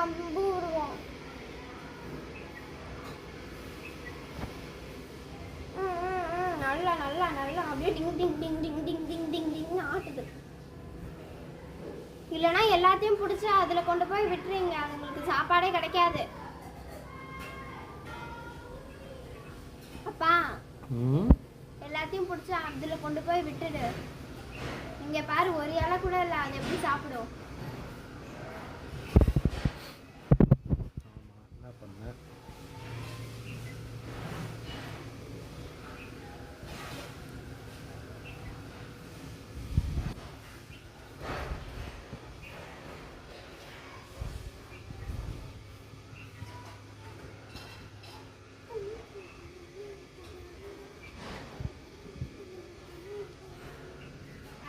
50 ரூபா. நல்லா நல்லா நல்லா அப்படியே டிங் டிங் டிங் டிங் டிங் டிங் டிங் டிங் ஆட்டுது. இல்லைன்னா எல்லாத்தையும் பிடிச்சி அதில் கொண்டு போய் விட்டுறீங்க, அதுங்களுக்கு சாப்பாடே கிடைக்காது. அப்பா எல்லாத்தையும் பிடிச்சி அதில் கொண்டு போய் விட்டுடு. இங்கே பாரு, ஒரு இலை கூட இல்லை, அது எப்படி சாப்பிடும்? என்ன பண்ண?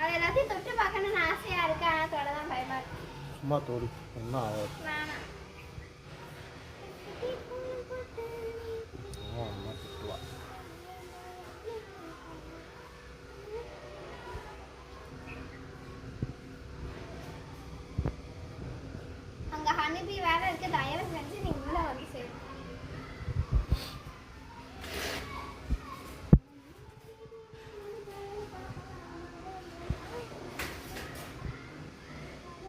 அது எல்லாத்தையும் தொட்டு பார்க்கணும்னு ஆசையா இருக்கு, ஆனால் தொடதான் பயமா இருக்கு. சும்மா தோடி என்ன ஆகாது. வேணாம். அம்மா திட்டுவா. அங்க ஹனிபி வேற இருக்கு, தயவு